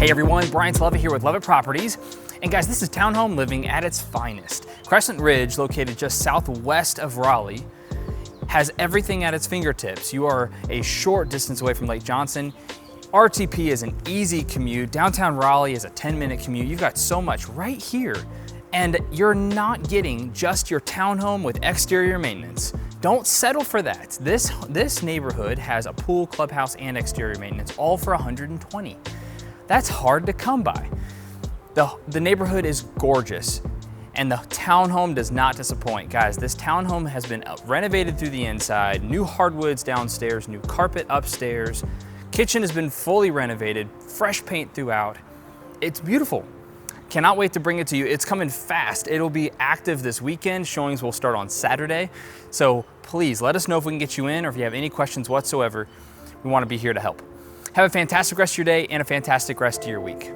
Hey everyone, Bryant Lovette here with Lovette Properties. And guys, this is townhome living at its finest. Crescent Ridge, located just southwest of Raleigh, has everything at its fingertips. You are a short distance away from Lake Johnson. RTP is an easy commute. Downtown Raleigh is a 10-minute commute. You've got so much right here. And you're not getting just your townhome with exterior maintenance. Don't settle for that. This neighborhood has a pool, clubhouse, and exterior maintenance, all for $120. That's hard to come by. The neighborhood is gorgeous, and the townhome does not disappoint. Guys, this townhome has been renovated through the inside, new hardwoods downstairs, new carpet upstairs. Kitchen has been fully renovated, fresh paint throughout. It's beautiful. Cannot wait to bring it to you. It's coming fast. It'll be active this weekend. Showings will start on Saturday. So please let us know if we can get you in, or if you have any questions whatsoever. We want to be here to help. Have a fantastic rest of your day and a fantastic rest of your week.